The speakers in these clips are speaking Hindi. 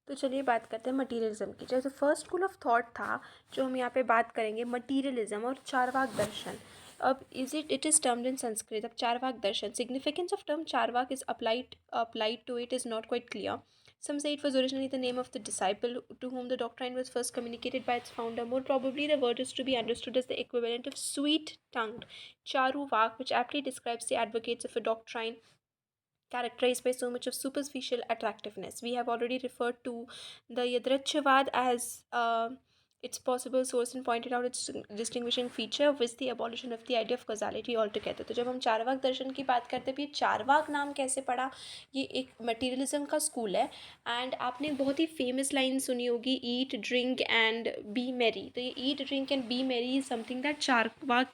तो चलिए बात करते हैं मटीरियलिज्म की। जैसे फर्स्ट स्कूल ऑफ थॉट था जो हम यहाँ पे बात करेंगे, मटीरियलिज्म और चारवाक दर्शन। अब it is termed in Sanskrit. अब Charvaka Darshan, significance of term Charvaka is applied to it is not quite clear. Some say it was originally the name of the disciple to whom the doctrine was first communicated by its founder. More probably, the word is to be understood as the equivalent of sweet-tongued charuvak, which aptly describes the advocates of a doctrine characterized by so much of superficial attractiveness. We have already referred to the Yadrachavad as its possible source and pointed out its distinguishing feature with the abolition of the idea of causality altogether. तो जब हम चारवाक दर्शन की बात करते हैं, चारवाक नाम कैसे पड़ा? ये एक मटीरियलिज्म का स्कूल है। एंड आपने बहुत ही फेमस लाइन सुनी होगी, eat drink and be merry. तो ये eat drink and be merry is something that Charvak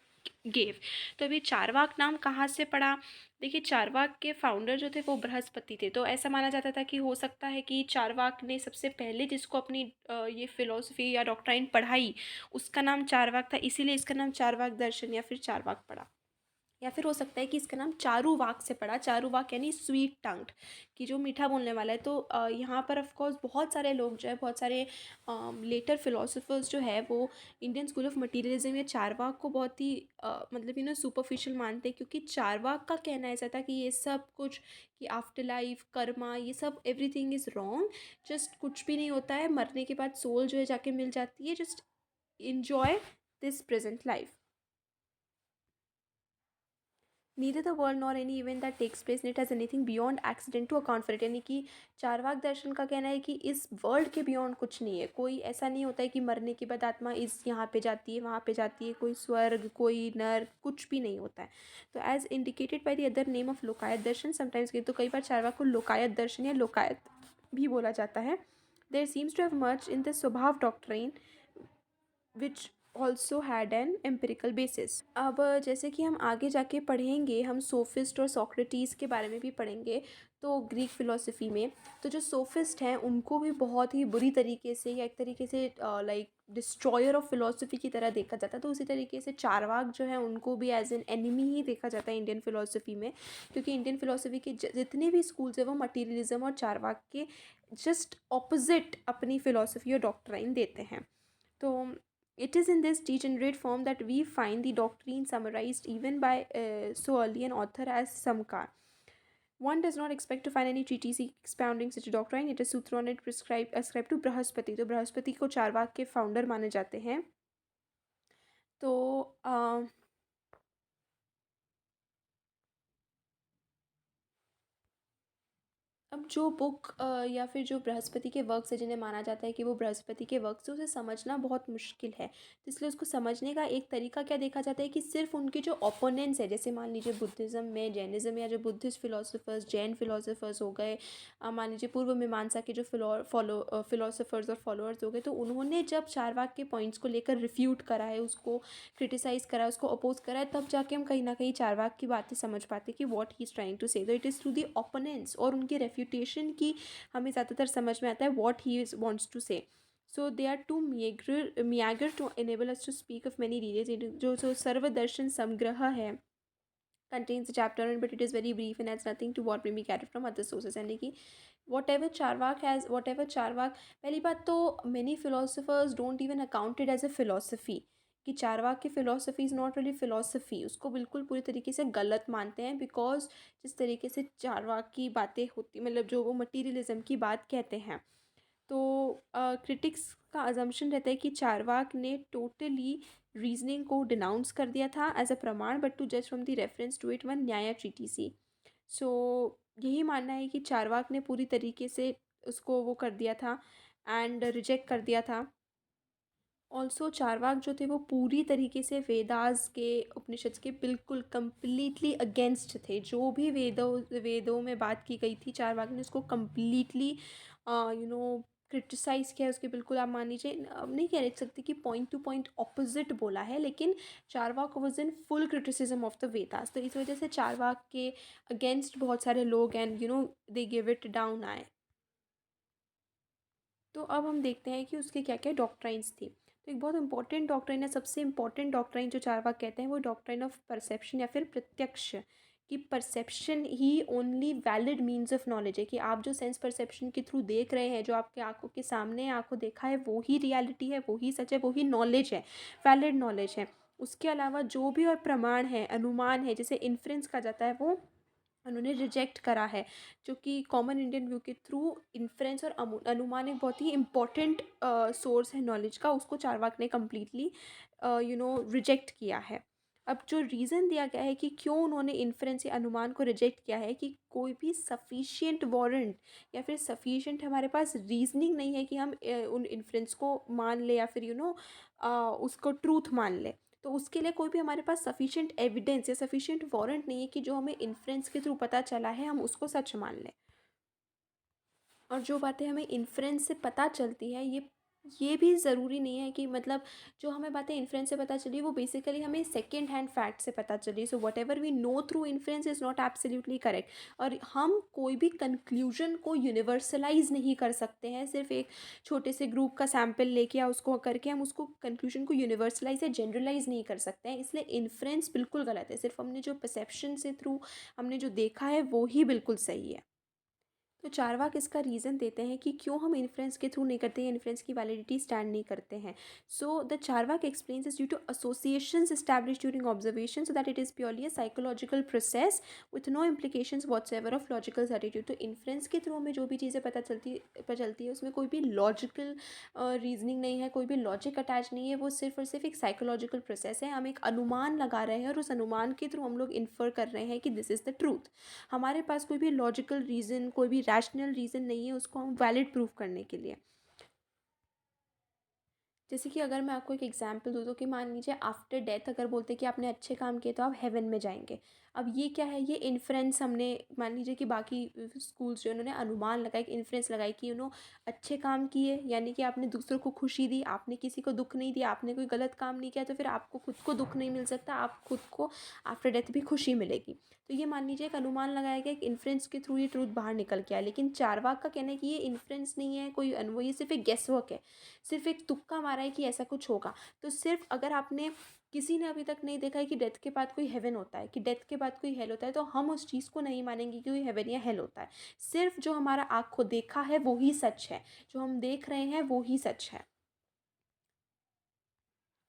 gave. तो अभी चारवाक नाम कहाँ से पड़ा? देखिए, चारवाक के फाउंडर जो थे वो बृहस्पति थे। तो ऐसा माना जाता था कि हो सकता है कि चारवाक ने सबसे पहले जिसको अपनी ये फिलॉसफी या डॉक्ट्राइन पढ़ाई, उसका नाम चारवाक था, इसीलिए इसका नाम चारवाक दर्शन या फिर चारवाक पड़ा। या फिर हो सकता है कि इसका नाम चारूवाक से पड़ा। चारूवाक यानी स्वीट टंग्ड, कि जो मीठा बोलने वाला है। तो यहाँ पर ऑफ कोर्स बहुत सारे लोग जो है, बहुत सारे लेटर फिलोसोफर्स जो है वो इंडियन स्कूल ऑफ मटीरियलिज्म या चारवाक को बहुत ही मतलब सुपरफिशियल मानते हैं। क्योंकि चारवाक का कहना ऐसा था कि ये सब कुछ, कि आफ्टर लाइफ, कर्मा, ये सब एवरीथिंग इज़ रॉन्ग, जस्ट कुछ भी नहीं होता है, मरने के बाद सोल जो है जाके मिल जाती है, just enjoy this present life. Neither the world nor any event that takes place in it has anything beyond accident to account for it. यानी कि चारवाक दर्शन का कहना है कि इस वर्ल्ड के बियॉन्ड कुछ नहीं है। कोई ऐसा नहीं होता है कि मरने के बाद आत्मा इस यहाँ पे जाती है, वहाँ पे जाती है, कोई स्वर्ग, कोई नर, कुछ भी नहीं होता है। तो as indicated by the other name of Lokayata Darshan sometimes, तो कई बार चारवाक को लोकायत दर्शन या लोकायत भी बोला जाता है। There seems to have merge in the svabhava doctrine which also had an empirical basis. अब जैसे कि हम आगे जाके पढ़ेंगे, हम सोफिस्ट और सोक्रेटिस के बारे में भी पढ़ेंगे। तो ग्रीक फिलोसफी में तो जो सोफिस्ट हैं उनको भी बहुत ही बुरी तरीके से, या एक तरीके से लाइक डिस्ट्रॉयर ऑफ फिलोसफी की तरह देखा जाता है। तो उसी तरीके से चारवाक जो है उनको भी एज एन एनिमी ही देखा जाता है इंडियन फिलोसफी में। क्योंकि इंडियन फिलोसफी के जितने भी स्कूल्स हैं वो मटीरियलिज्म और चारवाक के जस्ट ऑपोजिट अपनी फिलोसफी और डॉक्ट्राइन देते हैं। तो it is in this degenerate form that we find the doctrine summarized even by so early an author as Samkar. One does not expect to find any treatise expounding such a doctrine. It is सूत्रों ने ascribed to बृहस्पति। तो बृहस्पति को चारवाक के फाउंडर माने जाते हैं। तो अब जो बुक या फिर जो बृहस्पति के वर्क्स है जिन्हें माना जाता है कि वो बृहस्पति के वर्क्स है, उसे समझना बहुत मुश्किल है। तो इसलिए उसको समझने का एक तरीका क्या देखा जाता है कि सिर्फ उनके जो ओपोनेंट्स है, जैसे मान लीजिए बुद्धिज़्म में, जैनिज़्म या जो बुद्धिस्ट फिलोसफर्स, जैन फिलोसफर्स हो गए, मान लीजिए पूर्व मीमांसा के जो फिलोसफर्स और फॉलोअर्स हो गए, तो उन्होंने जब चारवाक के पॉइंट्स को लेकर रिफ्यूट करा है, उसको क्रिटिसाइज़ करा है, उसको अपोज करा है, तब जाके हम कहीं ना कहीं चारवाक की बातें समझ पाते कि what he is trying to say. तो it is through the opponents और उनके रेफ्यूटेशन की हमें ज़्यादातर समझ में आता है what he wants to say. So they are too meagre to enable us to speak of many details. जो सर्वदर्शन समग्रह है contains a chapter on it, but it is very brief and has nothing to what may be gathered from other sources. यानी कि whatever चारवाक, पहली बात तो many philosophers don't even account it as a philosophy, कि चारवाक की philosophy is not really philosophy, उसको बिल्कुल पूरी तरीके से गलत मानते हैं। बिकॉज जिस तरीके से चारवाक की बातें होती, मतलब जो वो मटीरियलिज्म की बात कहते हैं, तो क्रिटिक्स का अजम्पशन रहता है कि चारवाक ने टोटली रीजनिंग को डिनाउंस कर दिया था as a pramana, but to जज from the reference to it one Nyaya treatise. सो यही मानना है कि चारवाक ने पूरी तरीके से उसको वो कर दिया था एंड रिजेक्ट कर दिया था। ऑल्सो चारवाक जो थे वो पूरी तरीके से वेदास के, उपनिषद के बिल्कुल कम्प्लीटली अगेंस्ट थे। जो भी वेदों में बात की गई थी, चारवाक ने उसको कम्प्लीटली क्रिटिसाइज़ किया है उसके। बिल्कुल आप मान लीजिए, अब नहीं कह सकते कि पॉइंट टू पॉइंट ऑपोजिट बोला है, लेकिन Charvak was in full criticism of the Vedas. तो इस वजह से चारवाक के अगेंस्ट बहुत सारे लोग and they give it down आए। तो अब हम देखते हैं कि उसके क्या क्या डॉक्ट्राइन्स थी। तो एक बहुत इंपॉर्टेंट डॉक्ट्राइन है, सबसे इंपॉर्टेंट डॉक्ट्राइन जो चारवाक कहते हैं, वो डॉक्ट्राइन ऑफ परसेप्शन या फिर प्रत्यक्ष, कि perception he only valid means of knowledge है, कि आप जो सेंस परसेप्शन के थ्रू देख रहे हैं, जो आपके आंखों के सामने आंखों देखा है, वो ही रियलिटी है, वो ही सच है, वो ही नॉलेज है, वैलिड नॉलेज है। उसके अलावा जो भी और प्रमाण है, अनुमान है, जैसे इन्फ्रेंस कहा जाता है, वो उन्होंने रिजेक्ट करा है। जो कि कॉमन इंडियन व्यू के थ्रू इन्फ्रेंस और अनुमान एक बहुत ही इम्पॉर्टेंट सोर्स है नॉलेज का, उसको चारवाक ने कम्प्लीटली रिजेक्ट किया है। अब जो रीज़न दिया गया है कि क्यों उन्होंने इन्फ्रेंस या अनुमान को रिजेक्ट किया है, कि कोई भी सफिशिएंट वारंट या फिर सफिशिएंट हमारे पास रीजनिंग नहीं है कि हम उन इन्फ्रेंस को मान ले या फिर उसको ट्रूथ मान ले। तो उसके लिए कोई भी हमारे पास सफिशिएंट एविडेंस या सफिशिएंट वारंट नहीं है कि जो हमें इन्फ्रेंस के थ्रू पता चला है हम उसको सच मान लें। और जो बातें हमें इन्फ्रेंस से पता चलती है, ये भी ज़रूरी नहीं है कि मतलब जो हमें बातें इन्फ्रेंस से पता चली वो बेसिकली हमें सेकेंड हैंड फैक्ट से पता चली। So whatever we know through inference is not absolutely correct. और हम कोई भी कंक्लूजन को यूनिवर्सलाइज नहीं कर सकते हैं सिर्फ एक छोटे से ग्रुप का सैम्पल लेके या उसको करके हम उसको कंक्लूजन को यूनिवर्सलाइज या जनरलाइज नहीं कर सकते हैं। इसलिए इन्फ्रेंस बिल्कुल गलत है, सिर्फ हमने जो परसेप्शन से थ्रू हमने जो देखा है वो ही बिल्कुल सही है। तो चारवाक इसका रीज़न देते हैं कि क्यों हम इन्फ्रेंस के थ्रू नहीं करते हैं, इन्फ्रेंस की वैलिडिटी स्टैंड नहीं करते हैं। So the Charvaka explains is due to associations establish during observation, so that it is purely a psychological process with no implications whatsoever of logical certitude. तो इन्फ्रेंस के थ्रू हमें जो भी चीज़ें पता चलती है उसमें कोई भी लॉजिकल रीजनिंग नहीं है, कोई भी लॉजिक अटैच नहीं है, वो सिर्फ और सिर्फ एक साइकोलॉजिकल प्रोसेस है। हम एक अनुमान लगा रहे हैं और उस अनुमान के थ्रू हम लोग इन्फर कर रहे हैं कि दिस इज़ द ट्रूथ। हमारे पास कोई भी लॉजिकल रीज़न, कोई भी रैशनल रीज़न नहीं है उसको हम वैलिड प्रूफ करने के लिए। जैसे कि अगर मैं आपको एक एग्जांपल दूँ तो कि मान लीजिए आफ्टर डेथ अगर बोलते कि आपने अच्छे काम किए तो आप हेवन में जाएंगे। अब ये क्या है, ये इन्फ्रेंस हमने मान लीजिए कि बाकी स्कूल्स जो उन्होंने अनुमान लगाई, इन्फ्रेंस लगाई कि अच्छे काम किए, यानी कि आपने दूसरों को खुशी दी, आपने किसी को दुख नहीं दिया, आपने कोई गलत काम नहीं किया, तो फिर आपको खुद को दुख नहीं मिल सकता, आप खुद को आफ्टर डेथ भी खुशी मिलेगी। तो ये मान लीजिए एक अनुमान लगाया गया, एक इन्फ्रेंस के थ्रू ये ट्रूथ बाहर निकल के आया। लेकिन चारवाक का कहना है कि ये इन्फ्रेंस नहीं है, कोई अनुभव, ये सिर्फ एक गेस वर्क है, सिर्फ एक तुक्का मारा है कि ऐसा कुछ होगा। तो सिर्फ अगर आपने किसी ने अभी तक नहीं देखा है कि डेथ के बाद कोई हेवन होता है, कि डेथ के बाद कोई हेल होता है, तो हम उस चीज़ को नहीं मानेंगे कि कोई हेवन या हेल होता है। सिर्फ जो हमारा आँखों देखा है वो ही सच है, जो हम देख रहे हैं वो ही सच है।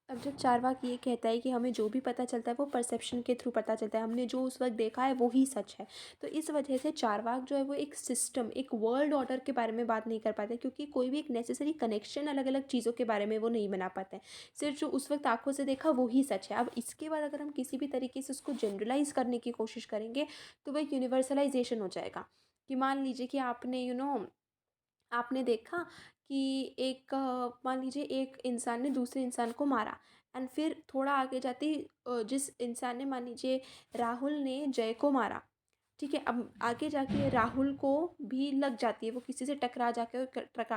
अब जब चारवाक ये कहता है कि हमें जो भी पता चलता है वो परसेप्शन के थ्रू पता चलता है, हमने जो उस वक्त देखा है वो ही सच है, तो इस वजह से चारवाक जो है वो एक सिस्टम, एक वर्ल्ड ऑर्डर के बारे में बात नहीं कर पाते, क्योंकि कोई भी एक नेसेसरी कनेक्शन अलग अलग चीज़ों के बारे में वो नहीं बना पाते हैं। सिर्फ जो उस वक्त आंखों से देखा वो ही सच है। अब इसके बाद अगर हम किसी भी तरीके से उसको जनरलाइज करने की कोशिश करेंगे तो वह एक यूनिवर्सलाइजेशन हो जाएगा। कि मान लीजिए कि आपने देखा कि मान लीजिए एक इंसान ने दूसरे इंसान को मारा, एंड फिर थोड़ा आगे जाते ही जिस इंसान ने मान लीजिए राहुल ने जय को मारा, ठीक है, अब आगे जाके राहुल को भी लग जाती है, वो किसी से टकरा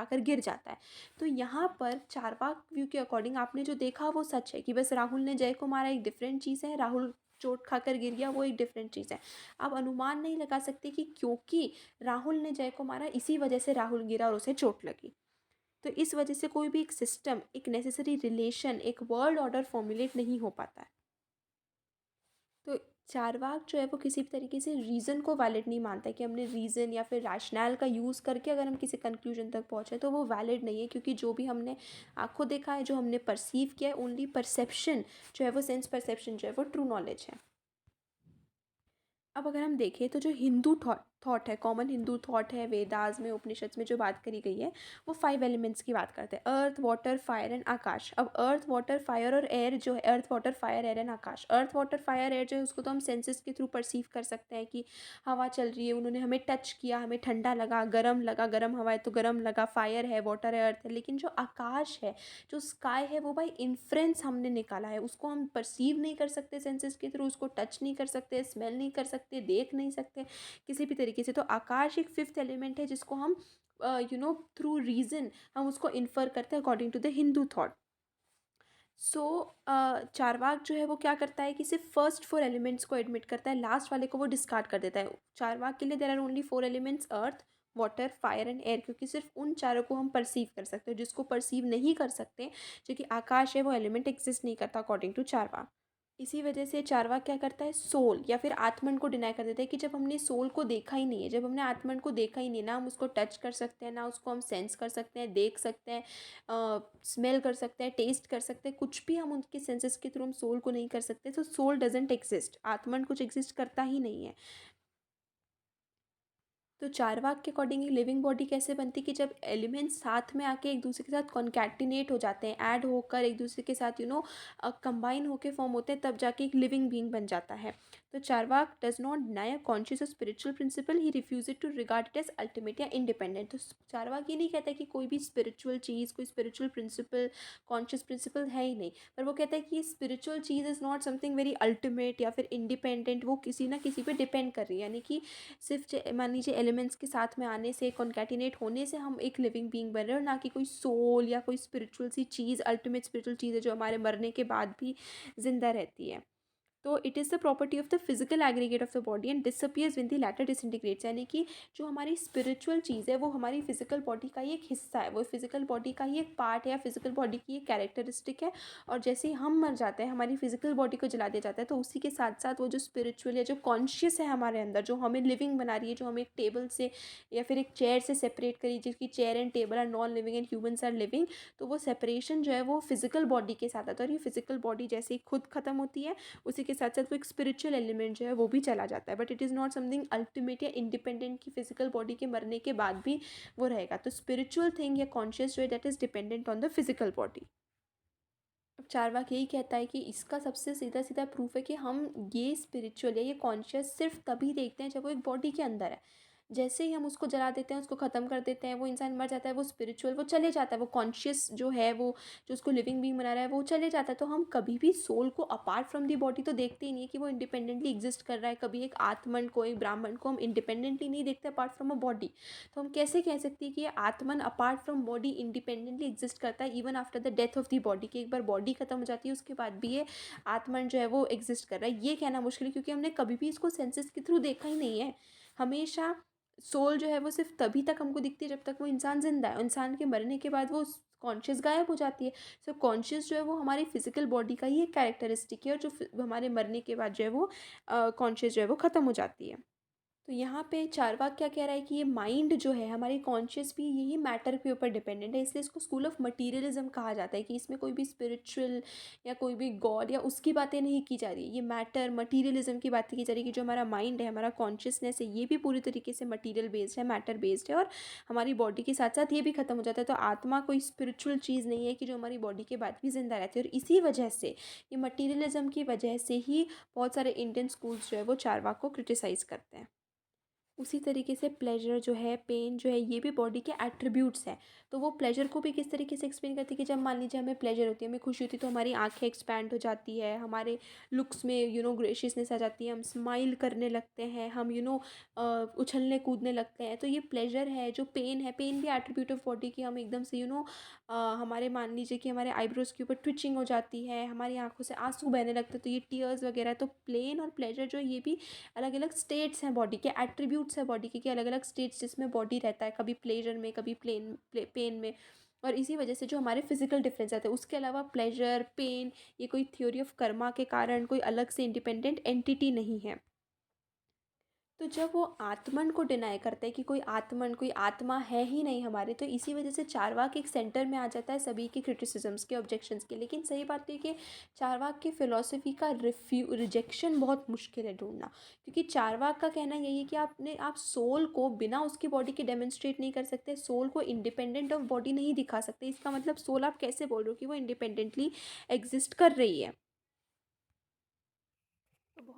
कर गिर जाता है। तो यहाँ पर चारवाक व्यू के अकॉर्डिंग आपने जो देखा वो सच है, कि बस राहुल ने जय को मारा एक डिफरेंट चीज़ है, राहुल चोट खाकर गिर गया वो एक डिफरेंट चीज़ है। आप अनुमान नहीं लगा सकते कि क्योंकि राहुल ने जय को मारा इसी वजह से राहुल गिरा और उसे चोट लगी। तो इस वजह से कोई भी एक सिस्टम, एक नेसेसरी रिलेशन, एक वर्ल्ड ऑर्डर फॉर्मुलेट नहीं हो पाता है। तो चारवाक जो है वो किसी भी तरीके से रीज़न को वैलिड नहीं मानता है, कि हमने रीज़न या फिर रैशनल का यूज़ करके अगर हम किसी कंक्लूजन तक पहुँचे तो वो वैलिड नहीं है, क्योंकि जो भी हमने आंखों देखा है, जो हमने परसीव किया है, ओनली परसेप्शन जो है वो सेंस परसेप्शन जो है वो ट्रू नॉलेज है। अब अगर हम देखें तो जो हिंदू थॉट है, कॉमन हिंदू थॉट है, वेदास में, उपनिषद में जो बात करी गई है वो 5 एलिमेंट्स की बात करते हैं, अर्थ वाटर फायर एंड आकाश। अब अर्थ वाटर फायर और एयर जो है, अर्थ water fire air and Akash, earth water fire air जो है उसको तो हम सेंसेस के थ्रू परसीव कर सकते हैं, कि हवा चल रही है, उन्होंने हमें टच किया, हमें ठंडा लगा, गर्म हवा है तो गर्म लगा, फायर है, वाटर है, अर्थ है। लेकिन जो आकाश है, जो स्काई है, वो भाई इन्फ्रेंस हमने निकाला है, उसको हम परसीव नहीं कर सकते सेंसेस के थ्रू, उसको टच नहीं कर सकते, स्मेल नहीं कर सकते, देख नहीं सकते किसी भी तरीके से। तो आकाश एक फिफ्थ एलिमेंट है जिसको हम थ्रू रीजन हम उसको इन्फर करते हैं according to the Hindu thought. So Charvaka जो है वो क्या करता है कि सिर्फ फर्स्ट 4 एलिमेंट्स को एडमिट करता है, लास्ट वाले को वो डिस्कार्ड कर देता है। चारवाक के लिए there are only 4 elements, earth water fire and air, क्योंकि सिर्फ उन चारों को हम परसीव कर सकते हैं, जिसको परसीव नहीं कर सकते, जो कि आकाश है, वो एलिमेंट एग्जिस्ट नहीं करता अकॉर्डिंग टू चारवाक। इसी वजह से चार्वाक क्या करता है, सोल या फिर आत्मन को डिनाई कर देता है कि जब हमने सोल को देखा ही नहीं है, जब हमने आत्मन को देखा ही नहीं, ना हम उसको टच कर सकते हैं, ना उसको हम सेंस कर सकते हैं, देख सकते हैं, स्मेल कर सकते हैं, टेस्ट कर सकते हैं, कुछ भी हम उनके सेंसेस के थ्रू हम सोल को नहीं कर सकते, तो सोल डजेंट एग्जिस्ट, आत्मन कुछ एग्जिस्ट करता ही नहीं है। तो चारवाक के अकॉर्डिंग एक लिविंग बॉडी कैसे बनती है कि जब एलिमेंट्स साथ में आके एक दूसरे के साथ कॉन्कैटिनेट हो जाते हैं, ऐड होकर एक दूसरे के साथ कंबाइन होकर फॉर्म होते हैं, तब जाके एक लिविंग बीइंग बन जाता है। तो Charvaka does not deny a conscious or spiritual principle, he refuse to regard it as ultimate या इंडिपेंडेंट। तो चारवाक ये नहीं कहता कि कोई भी स्पिरिचुअल चीज़, कोई स्पिरिचुअल प्रिंसिपल, कॉन्शियस प्रिंसिपल है ही नहीं, पर वो कहता है कि ये spiritual cheese is not something very ultimate या फिर इंडिपेंडेंट, वो किसी ना किसी पे डिपेंड कर रही है, यानी कि सिर्फ मान लीजिए एलिमेंट्स के साथ में आने से, कॉन्कैटिनेट होने से हम एक लिविंग बीइंग बन रहे हैं, और ना कि कोई सोल या कोई स्पिरिचुअल सी चीज़, अल्टीमेट स्पिरिचुअल चीज़ है जो हमारे मरने के बाद भी जिंदा रहती है। तो it is the property of the physical aggregate of the body and disappears when the latter डिसइंटीग्रेट्स, यानी कि जो हमारी स्पिरिचुअल चीज़ है वो हमारी फिजिकल बॉडी का ही एक हिस्सा है, वो फिजिकल बॉडी का ही एक पार्ट है, या फिजिकल बॉडी की एक कैरेक्टरिस्टिक है। और जैसे ही हम मर जाते हैं, हमारी फिजिकल बॉडी को जला दिया जाता है, तो उसी के साथ साथ वो जो स्पिरिचुअल या जो कॉन्शियस है हमारे अंदर, जो हमें लिविंग बना रही है, जो हमें एक टेबल से या फिर एक चेयर से सेपरेट करी, जिसकी chair and table are non living and humans are living, तो वो सेपरेशन जो है वो फिजिकल बॉडी के साथ आता है। और ये फिजिकल बॉडी जैसे ही खुद खत्म होती है, उसी के साथ साथ वो एक स्पिरिचुअल एलिमेंट जो है वो भी चला जाता है, but it is not something ultimate या इंडिपेंडेंट की फिजिकल बॉडी के मरने के बाद भी वो रहेगा। तो स्पिरिचुअल थिंग या कॉन्शियस जो है that is dependent on the physical body. अब चारवाक यही कहता है कि इसका सबसे सीधा सीधा प्रूफ है कि हम ये स्पिरिचुअल या ये कॉन्शियस सिर्फ तभी देखते हैं जब वो एक बॉडी के अंदर है। जैसे ही हम उसको जला देते हैं, उसको ख़त्म कर देते हैं, वो इंसान मर जाता है, वो स्पिरिचुअल वो चले जाता है, वो कॉन्शियस जो है, वो जो उसको लिविंग बीइंग बना रहा है वो चले जाता है। तो हम कभी भी सोल को अपार्ट फ्रॉम दी बॉडी तो देखते ही नहीं है कि वो इंडिपेंडेंटली एग्जिस्ट कर रहा है। कभी एक आत्मन को, एक ब्राह्मण को हम इंडिपेंडेंटली नहीं देखते अपार्ट फ्रॉम अ बॉडी। तो हम कैसे कह सकते हैं कि ये आत्मन apart from body independently exist करता है even after the death of the body, कि एक बार बॉडी खत्म हो जाती है उसके बाद भी ये आत्मन जो है वो एग्जिस्ट कर रहा है, ये कहना मुश्किल है, क्योंकि हमने कभी भी इसको सेंसेस के थ्रू देखा ही नहीं है। हमेशा सोल जो है वो सिर्फ तभी तक हमको दिखती है जब तक वो इंसान जिंदा है, इंसान के मरने के बाद वो कॉन्शियस गायब हो जाती है। सो कॉन्शियस जो है वो हमारी फिजिकल बॉडी का ही एक कैरेक्टरिस्टिक है, और जो हमारे मरने के बाद जो है वो कॉन्शियस जो है वो ख़त्म हो जाती है। तो यहाँ पे चारवाक क्या कह रहा है कि ये माइंड जो है, हमारी कॉन्शियस भी यही मैटर के ऊपर डिपेंडेंट है, इसलिए इसको स्कूल ऑफ मटीरियलिज्म कहा जाता है, कि इसमें कोई भी स्पिरिचुअल या कोई भी गॉड या उसकी बातें नहीं की जा रही, ये मैटर मटीरियलिज्म की बातें की जा रही है, कि जो हमारा माइंड है, हमारा कॉन्शियसनेस है, ये भी पूरी तरीके से मटीरियल बेस्ड है, मैटर बेस्ड है, और हमारी बॉडी के साथ साथ ये भी खत्म हो जाता है। तो आत्मा कोई स्पिरिचुअल चीज़ नहीं है कि जो हमारी बॉडी के बाद भी जिंदा रहती है, और इसी वजह से, ये मटीरियलिज्म की वजह से ही बहुत सारे इंडियन स्कूल्स जो है वो चारवाक को क्रिटिसाइज़ करते हैं। उसी तरीके से प्लेजर जो है, पेन जो है, ये भी बॉडी के एट्रीब्यूट्स हैं। तो वो प्लेजर को भी किस तरीके से एक्सप्लेन करती है कि जब मान लीजिए हमें प्लेजर होती है, हमें खुशी होती है, तो हमारी आंखें एक्सपैंड हो जाती है, हमारे लुक्स में ग्रेशियसनेस आ जाती है, हम स्माइल करने लगते हैं, हम उछलने कूदने लगते हैं। तो ये प्लेजर है। जो पेन है, पेन भी एट्रीब्यूट ऑफ बॉडी की, हम एकदम से हमारे मान लीजिए कि हमारे आईब्रोज के ऊपर ट्विचिंग हो जाती है, हमारी आंखों से आंसू बहने लगते हैं, तो ये टीयर्स वगैरह। तो प्लेन और प्लेजर जो है, ये भी अलग अलग स्टेट्स हैं बॉडी के, एट्रीब्यूट्स है बॉडी के, अलग अलग स्टेट्स जिसमें बॉडी रहता है, कभी प्लेजर में, कभी पेन में। और इसी वजह से जो हमारे फिजिकल डिफरेंस आते हैं, उसके अलावा प्लेजर, पेन, ये कोई थ्योरी ऑफ कर्मा के कारण कोई अलग से इंडिपेंडेंट एंटिटी नहीं है। तो जब वो आत्मन को डिनाई करता है कि कोई आत्मा है ही नहीं हमारे, तो इसी वजह से चारवाक एक सेंटर में आ जाता है सभी के क्रिटिसिजम्स के, ऑब्जेक्शंस के। लेकिन सही बात है कि चारवाक की फ़िलॉसफी का रिजेक्शन बहुत मुश्किल है ढूंढना, क्योंकि चारवाक का कहना यही है कि आप सोल को बिना उसकी बॉडी के डेमोन्स्ट्रेट नहीं कर सकते, सोल को इंडिपेंडेंट ऑफ बॉडी नहीं दिखा सकते। इसका मतलब सोल आप कैसे बोल रहे हो कि वो इंडिपेंडेंटली एग्जिस्ट कर रही है। तो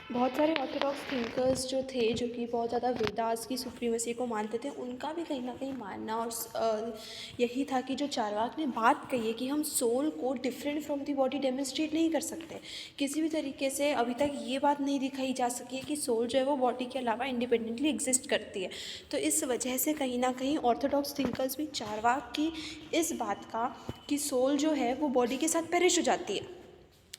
बहुत सारे ऑर्थोडॉक्स थिंकर्स जो थे, जो कि बहुत ज़्यादा वेदास की सुप्रीमेसी को मानते थे, उनका भी कहीं ना कहीं मानना और यही था कि जो चारवाक ने बात कही है कि हम सोल को different from the body demonstrate नहीं कर सकते, किसी भी तरीके से अभी तक ये बात नहीं दिखाई जा सकी है कि सोल जो है वो बॉडी के अलावा इंडिपेंडेंटली एग्जिस्ट करती है। तो इस वजह से कहीं ना कहीं ऑर्थोडॉक्स थिंकर्स भी चारवाक की इस बात का कि सोल जो है वो बॉडी के साथ पेरिश हो जाती है,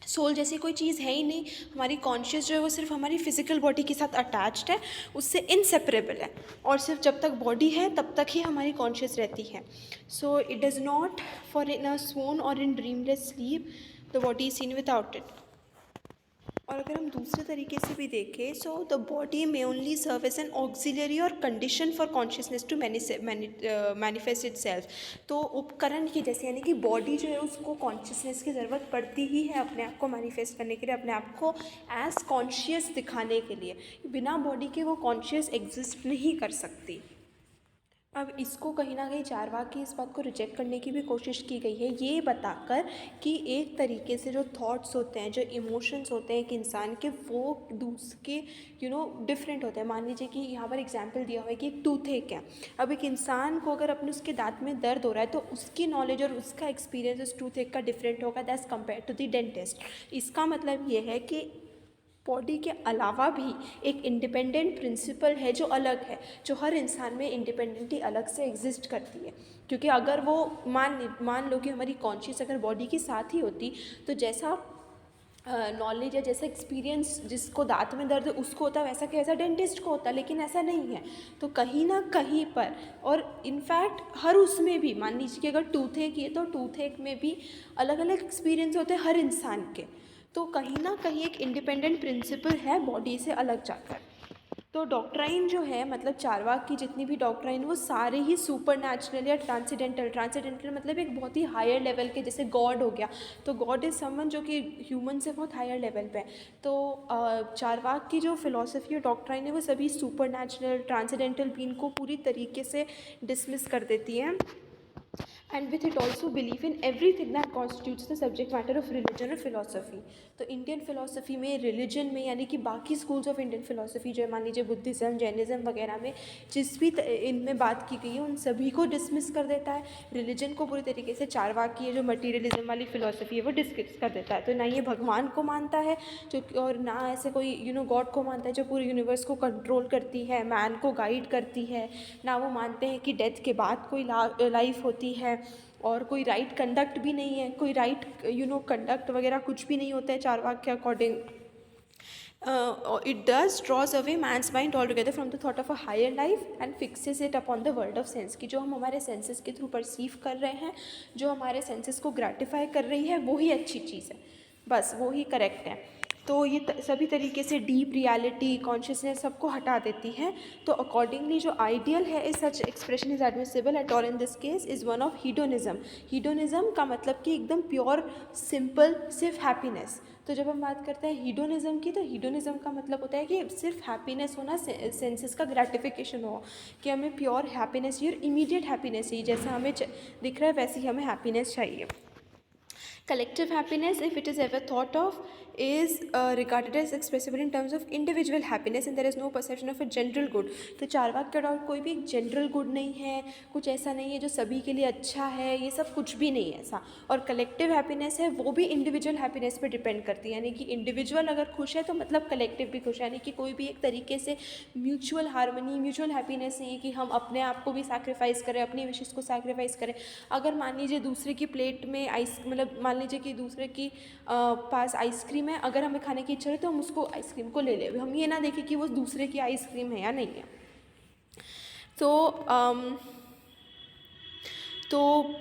सोल जैसी कोई चीज़ है ही नहीं, हमारी कॉन्शियस जो है वो सिर्फ हमारी फिजिकल बॉडी के साथ अटैच्ड है, उससे इनसेपरेबल है, और सिर्फ जब तक बॉडी है तब तक ही हमारी कॉन्शियस रहती है। So it does not for in a swoon or in dreamless sleep the body is seen without it. और अगर हम दूसरे तरीके से भी देखें, so the body may only serve as an auxiliary or condition for consciousness to manifest itself. तो उपकरण की जैसे, यानी कि बॉडी जो है उसको कॉन्शियसनेस की ज़रूरत पड़ती ही है अपने आप को मैनिफेस्ट करने के लिए, अपने आप को एज कॉन्शियस दिखाने के लिए। बिना बॉडी के वो कॉन्शियस एग्जिस्ट नहीं कर सकती। अब इसको कहीं ना कहीं चारवाक की इस बात को रिजेक्ट करने की भी कोशिश की गई है, ये बताकर कि एक तरीके से जो थॉट्स होते हैं, जो इमोशंस होते हैं एक इंसान के, वो दूसरे डिफरेंट होते हैं। मान लीजिए कि यहाँ पर एग्जांपल दिया हुआ है कि एक टूथ एक है। अब एक इंसान को अगर अपने उसके दांत में दर्द हो रहा है तो उसकी नॉलेज और उसका एक्सपीरियंस उस टूथ एक का डिफरेंट होगा that's compare to the dentist. इसका मतलब ये है कि बॉडी के अलावा भी एक इंडिपेंडेंट प्रिंसिपल है जो अलग है, जो हर इंसान में इंडिपेंडेंटली अलग से एग्जिस्ट करती है। क्योंकि अगर वो मान लो कि हमारी कॉन्शियस अगर बॉडी के साथ ही होती, तो जैसा नॉलेज या जैसा एक्सपीरियंस जिसको दांत में दर्द उसको होता वैसा कि वैसा डेंटिस्ट को होता, लेकिन ऐसा नहीं है। तो कहीं ना कहीं पर, और इनफैक्ट हर उसमें भी मान लीजिए कि अगर टूथ एक है तो टूथ एक में भी अलग अलग एक्सपीरियंस होते हैं हर इंसान के। तो कहीं ना कहीं एक इंडिपेंडेंट प्रिंसिपल है बॉडी से अलग जाकर। तो डॉक्ट्राइन जो है, मतलब चारवाक की जितनी भी डॉक्ट्राइन, वो सारे ही सुपर नेचुरल या ट्रांसेंडेंटल मतलब एक बहुत ही हायर लेवल के, जैसे गॉड हो गया, तो गॉड इज़ समवन जो कि ह्यूमन से बहुत हायर लेवल पे है। तो चारवाक की जो फिलॉसफी और डॉक्ट्राइन है वो सभी सुपर नेचुरल ट्रांसेंडेंटल बीइंग को पूरी तरीके से डिसमिस कर देती हैं। And with it also believe in everything that constitutes the subject matter of religion और फिलोसफी। तो इंडियन फिलोसफी में, रिलीजन में, यानी कि बाकी स्कूल्स ऑफ इंडियन फिलोसफी जो है, मान लीजिए बुद्धिज़्म, जैनिज़्म वगैरह में जिस भी इनमें बात की गई है उन सभी को डिसमिस कर देता है। रिलीजन को पूरी तरीके से चारवाक की जो मटीरियलिज्म वाली फिलोसफी है वो डिस्कस कर देता है। तो ना ये भगवान को मानता है जो, और ना ऐसे कोई गॉड को मानता है जो पूरे यूनिवर्स को कंट्रोल करती है, मैन को गाइड करती है। ना वो मानते हैं कि डेथ के बाद कोई लाइफ होती है, और कोई राइट कंडक्ट भी नहीं है, कोई राइट कंडक्ट वगैरह कुछ भी नहीं होता है चारवाक के according. It does draws away man's mind altogether from the thought of a higher life and fixes it upon the world of sense, की जो हम हमारे सेंसेस के थ्रू परसीव कर रहे हैं, जो हमारे सेंसेस को ग्रेटिफाई कर रही है, वो ही अच्छी चीज़ है, बस वो ही करेक्ट है। तो ये सभी तरीके से डीप रियलिटी, कॉन्शियसनेस सबको हटा देती है। तो अकॉर्डिंगली जो आइडियल है इस such expression is admissible at all in this case is one of hedonism. Hedonism का मतलब कि एकदम प्योर सिंपल सिर्फ हैप्पीनेस। तो जब हम बात करते हैं हीडोनिज्म की, तो हीडोनिज्म का मतलब होता है कि सिर्फ हैप्पीनेस होना, सेंसेस का ग्रेटिफिकेशन हो, कि हमें प्योर हैप्पीनेस चाहिए और इमीडिएट हैप्पीनेस चाहिए, जैसा हमें दिख रहा है वैसे ही हमें हैप्पीनेस चाहिए। Collective happiness, if it is ever thought of, is regarded as expressible in terms of individual happiness and there is no perception of a general good। तो चारवाक का डाउट कोई भी एक जनरल गुड नहीं है, कुछ ऐसा नहीं है जो सभी के लिए अच्छा है, ये सब कुछ भी नहीं है ऐसा। और कलेक्टिव हैप्पीनेस है वो भी इंडिविजुअल हैप्पीनेस पे डिपेंड करती है, यानी कि इंडिविजुअल अगर खुश है तो मतलब कलेक्टिव भी खुश है, यानी कि कोई भी एक तरीके से म्यूचुअल हारमोनी, म्यूचुअल हैप्पीनेस नहीं है कि हम अपने आप को भी सैक्रिफाइस करें, अपनी विशेष को सैक्रिफाइस करें। अगर मान लीजिए दूसरे की प्लेट में मतलब मान लीजिए कि दूसरे की पास आइसक्रीम है, अगर हमें खाने की इच्छा है तो हम उसको आइसक्रीम को ले लें, हम ये ना देखें कि वो दूसरे की आइसक्रीम है या नहीं है। तो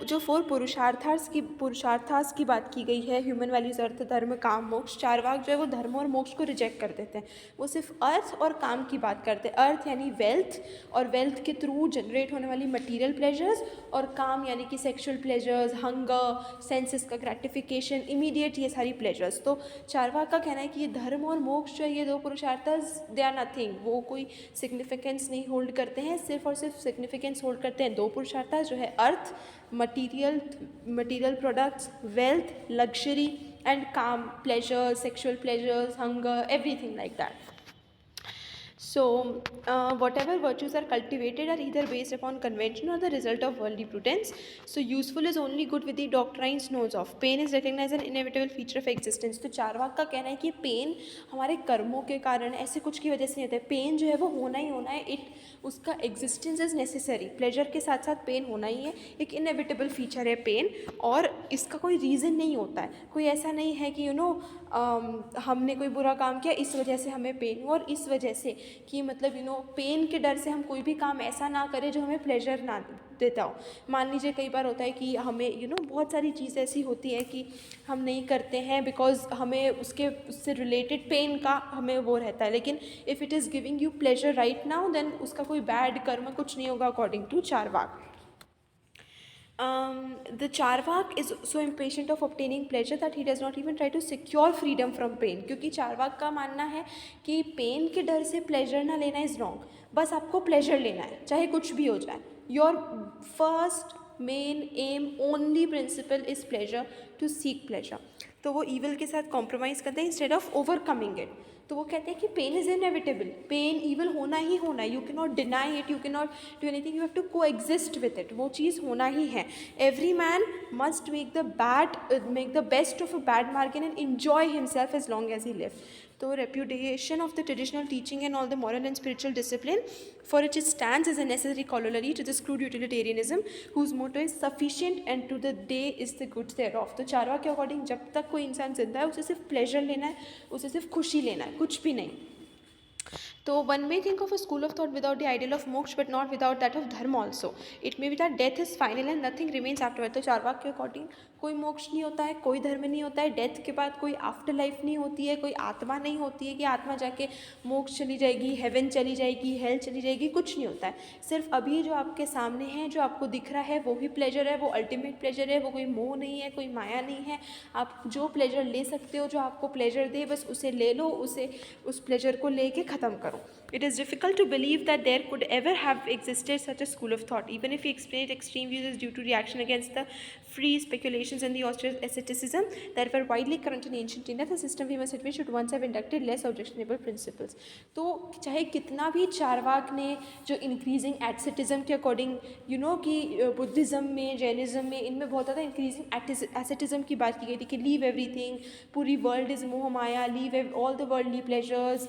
जो 4 पुरुषार्थास की बात की गई है, ह्यूमन वैल्यूज, अर्थ, धर्म, काम, मोक्ष, चारवाक जो है वो धर्म और मोक्ष को रिजेक्ट कर देते हैं। वो सिर्फ अर्थ और काम की बात करते हैं। अर्थ यानी वेल्थ, और वेल्थ के थ्रू जनरेट होने वाली मटीरियल प्लेजर्स, और काम यानी कि सेक्शुअल प्लेजर्स, हंगर, सेंसेस का ग्रेटिफिकेशन, इमीडिएट, ये सारी प्लेजर्स। तो चारवाक का कहना है कि ये धर्म और मोक्ष जो है, ये 2 पुरुषार्थास, दे आर नथिंग, वो कोई सिग्निफिकेंस नहीं होल्ड करते हैं, सिर्फ और सिर्फ सिग्निफिकेंस होल्ड करते हैं 2 पुरुषार्थास जो है अर्थ, material products, wealth, luxury, and calm, pleasures, sexual pleasures, hunger, everything like that. So whatever virtues are cultivated are either based upon convention or the result of worldly prudence. So useful is only good with the doctrines knows of. Pain is recognized an inevitable feature of existence. तो चारवाक का कहना है कि पेन हमारे कर्मों के कारण, ऐसे कुछ की वजह से नहीं होता है। पेन जो है वो होना ही होना है, उसका एग्जिस्टेंस इज नेसेसरी। प्लेजर के साथ साथ पेन होना ही है, एक इनएविटेबल फीचर है पेन, और इसका कोई रीज़न नहीं होता है। कोई ऐसा नहीं है कि हमने कोई बुरा काम किया इस वजह से हमें पेन हुआ, और इस वजह से कि मतलब पेन के डर से हम कोई भी काम ऐसा ना करें जो हमें प्लेजर ना देता हो। मान लीजिए कई बार होता है कि हमें बहुत सारी चीज़ें ऐसी होती हैं कि हम नहीं करते हैं बिकॉज हमें उससे रिलेटेड पेन का हमें वो रहता है, लेकिन if it is giving you pleasure right now then उसका कोई बैड कर्म कुछ नहीं होगा according to Charvak. The Charvak is so impatient of obtaining pleasure that he does not even try to secure freedom from pain, क्योंकि चारवाक का मानना है कि पेन के डर से प्लेजर ना लेना इज़ रॉन्ग, बस आपको प्लेजर लेना है चाहे कुछ भी हो जाए। Your first main aim only principle is pleasure, to seek pleasure. तो वो ईविल के साथ कॉम्प्रोमाइज़ करते हैं इंस्टेड ऑफ ओवरकमिंग इट। तो वो कहते हैं कि pain is inevitable, pain evil होना ही होना है, you can not deny it, you can not do anything, you have to coexist with it, वो चीज़ होना ही है। Every man must make the best of a bad bargain and enjoy himself as long as he live. तो repudiation of the traditional teaching and all the moral and spiritual discipline for which it stands as a necessary corollary to this crude utilitarianism whose motto is sufficient and to the day is the good thereof। तो चारवाक के अकॉर्डिंग जब तक कोई इंसान जिंदा है उसे सिर्फ प्लेजर लेना है, उसे सिर्फ खुशी लेना है, कुछ भी नहीं। तो one may think of a school of thought without the ideal of moksha but not without that of dharma also. It may be that death is final and nothing remains afterward। तो चारवाक के अकॉर्डिंग कोई मोक्ष नहीं होता है, कोई धर्म नहीं होता है, डेथ के बाद कोई आफ्टर लाइफ नहीं होती है, कोई आत्मा नहीं होती है कि आत्मा जाके मोक्ष चली जाएगी, हेवन चली जाएगी, हेल चली जाएगी, कुछ नहीं होता है। सिर्फ अभी जो आपके सामने है, जो आपको दिख रहा है वो ही प्लेजर है, वो अल्टीमेट प्लेजर है, वो कोई मोह नहीं है, कोई माया नहीं है। आप जो प्लेजर ले सकते हो, जो आपको प्लेजर दे, बस उसे ले लो, उस प्लेजर को लेके ख़त्म करो। It is difficult to believe that there could ever have existed such a school of thought, even if we explain its extreme views as due to reaction against the free speculations and the austere asceticism that were widely current in ancient India. The system we must admit should once have inducted less objectionable principles। तो चाहे कितना भी चारवाक ने जो इंक्रीजिंग एसेटिज्म के अकॉर्डिंग कि बुद्धिज़्म में, जैनिज़्म में, इनमें बहुत ज़्यादा इंक्रीजिंग एसेटिज्म की बात की गई थी कि लीव एवरीथिंग, पूरी वर्ल्ड इज़ मोह माया, leave all the worldly pleasures,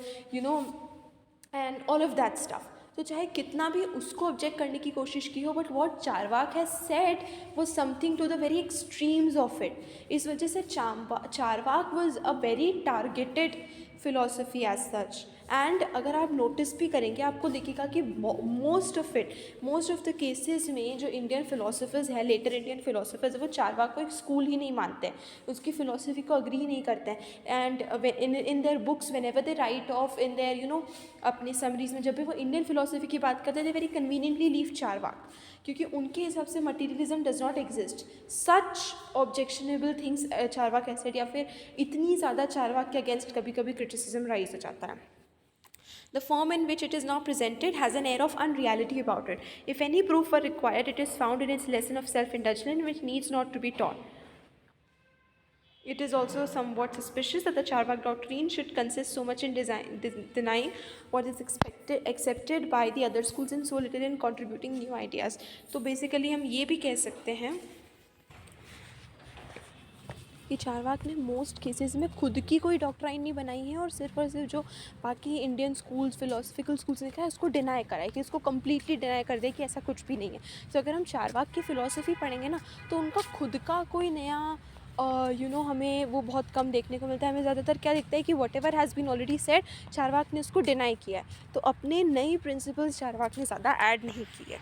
and all of that stuff. तो चाहे कितना भी उसको ऑब्जेक्ट करने की कोशिश की हो, but what Charvaka has said वो something to the very extremes of it. इस वजह से Charvaka was a very targeted philosophy as such. And अगर आप नोटिस भी करेंगे आपको दिखेगा कि मोस्ट ऑफ द केसेस में जो इंडियन फिलोसफर्स हैं, लेटर इंडियन फिलोसफर्स, वो चारवाक को एक स्कूल ही नहीं मानते हैं, उसकी फिलोसफी को अग्री ही नहीं करते हैं। And in their books when ever they right of in their अपने समरीज में जब भी वो इंडियन फिलोसफी की बात करते हैं, they very conveniently leave Charvak, क्योंकि उनके हिसाब से materialism does not exist. Such objectionable things Charvak essayed, या फिर इतनी ज़्यादा चारवाक के अगेंस्ट कभी कभी क्रिटिसिज्म राइज हो जाता है। The form in which it is now presented has an air of unreality about it. If any proof were required, it is found in its lesson of self-indulgence, which needs not to be taught. It is also somewhat suspicious that the Charvak doctrine should consist so much in denying what is accepted by the other schools and so little in contributing new ideas. तो basically हम ये भी कह सकते हैं कि चारवाक ने मोस्ट केसेस में खुद की कोई डॉक्ट्राइन नहीं बनाई है और सिर्फ जो बाकी इंडियन स्कूल्स, फिलोसफिकल स्कूल्स ने कहा है उसको डिनाई करा है, कि इसको कम्प्लीटली डिनाई कर दे कि ऐसा कुछ भी नहीं है। तो अगर हम चारवाक की फ़िलोसफी पढ़ेंगे ना, तो उनका खुद का कोई नया हमें वो बहुत कम देखने को मिलता है। हमें ज़्यादातर क्या दिखता है कि whatever has been already said, Charvak ने उसको डिनाई किया है। तो अपने नई प्रिंसिपल्स चारवाक ने ज़्यादा ऐड नहीं किए।